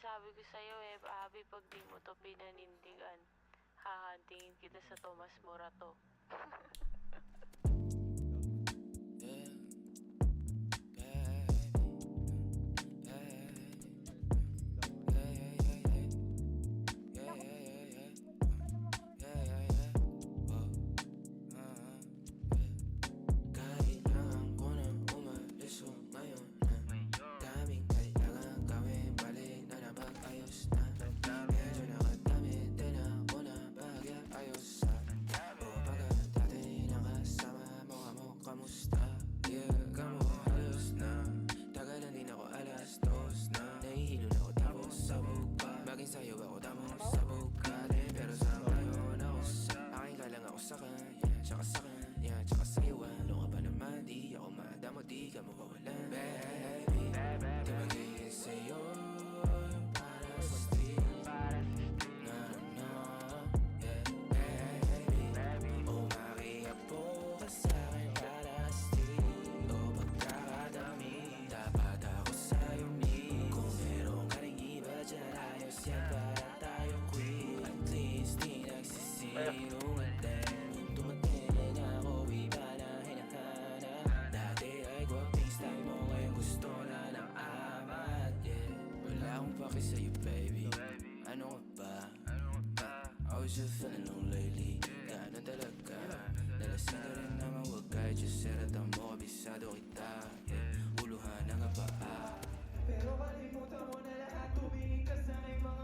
sinasabi ko sa'yo eh, Abby, pag di mo to pinanindigan, hahantingin kita sa Tomas Morato. Kailangan ko nang umalis ngayon na daming kailangan gawin, balik na napag-ayos na. Medyo nakadamit din ako na bagay, ayos sa o baga dati nakasama mo, kamo kamusta? Yeah, kamo halos na tagal na din ako, alas 2 na nahihilo na ako tapos sabog pa. Maging sa'yo ako tapos sabog ka din, pero sa ngayon ako sa akin ka lang, ako sa kanya, tsaka sa kanya, tsaka sa'yo. Ano ka ba naman, di ako madamo, di ka mawawalan. Baby, di magiging sa'yo yung para sa street. No, no, yeah, baby. Umakiapo ka sa'kin para sa street. O pagkakadami, dapat ako sa'yo ni. Kung meron ka rin iba dyan, ayos yan para tayo quit. At least di nagsisinungaling. Dumating ako, iba na hinahanap. Dati ay gwaping style mo, ngayon gusto na ng amat. Yeah, wala akong paki sa'yo baby. Ano ka ba? I was just feeling low lately. Ganon talaga. Nalasing ka rin naman, wag kahit just seratan mo, kabisado kita. Uluhan ang paa. Pero kalimutan mo na lahat, tumingin ka sa aking mga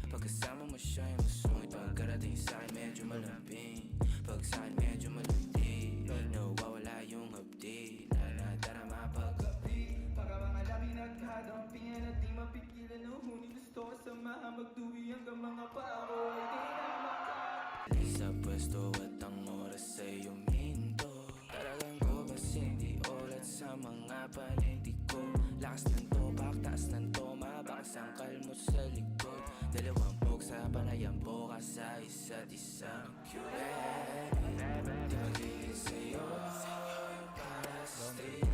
Pagkasama mo siya yung masungit, pagkarating sa'kin medyo malambing. Pag sa'kin medyo malandi, nawawala yung update na nadarama paggabi. Para mga labi nagkadampingan at di mapigilan ng huni. Gusto ko samahan magduwi hanggang mga pako ay di na makakalimutan. Sa pwesto at ang oras ay huminto. Talagang ko kasing di ulat sa mga panindig ko. Lakas ng topak, taas ng toma, baka sangkal mo sa likod. Dalawang bog sa panayang boka sa isa't isa. Baby, di magiging sa'yo yung para sa street.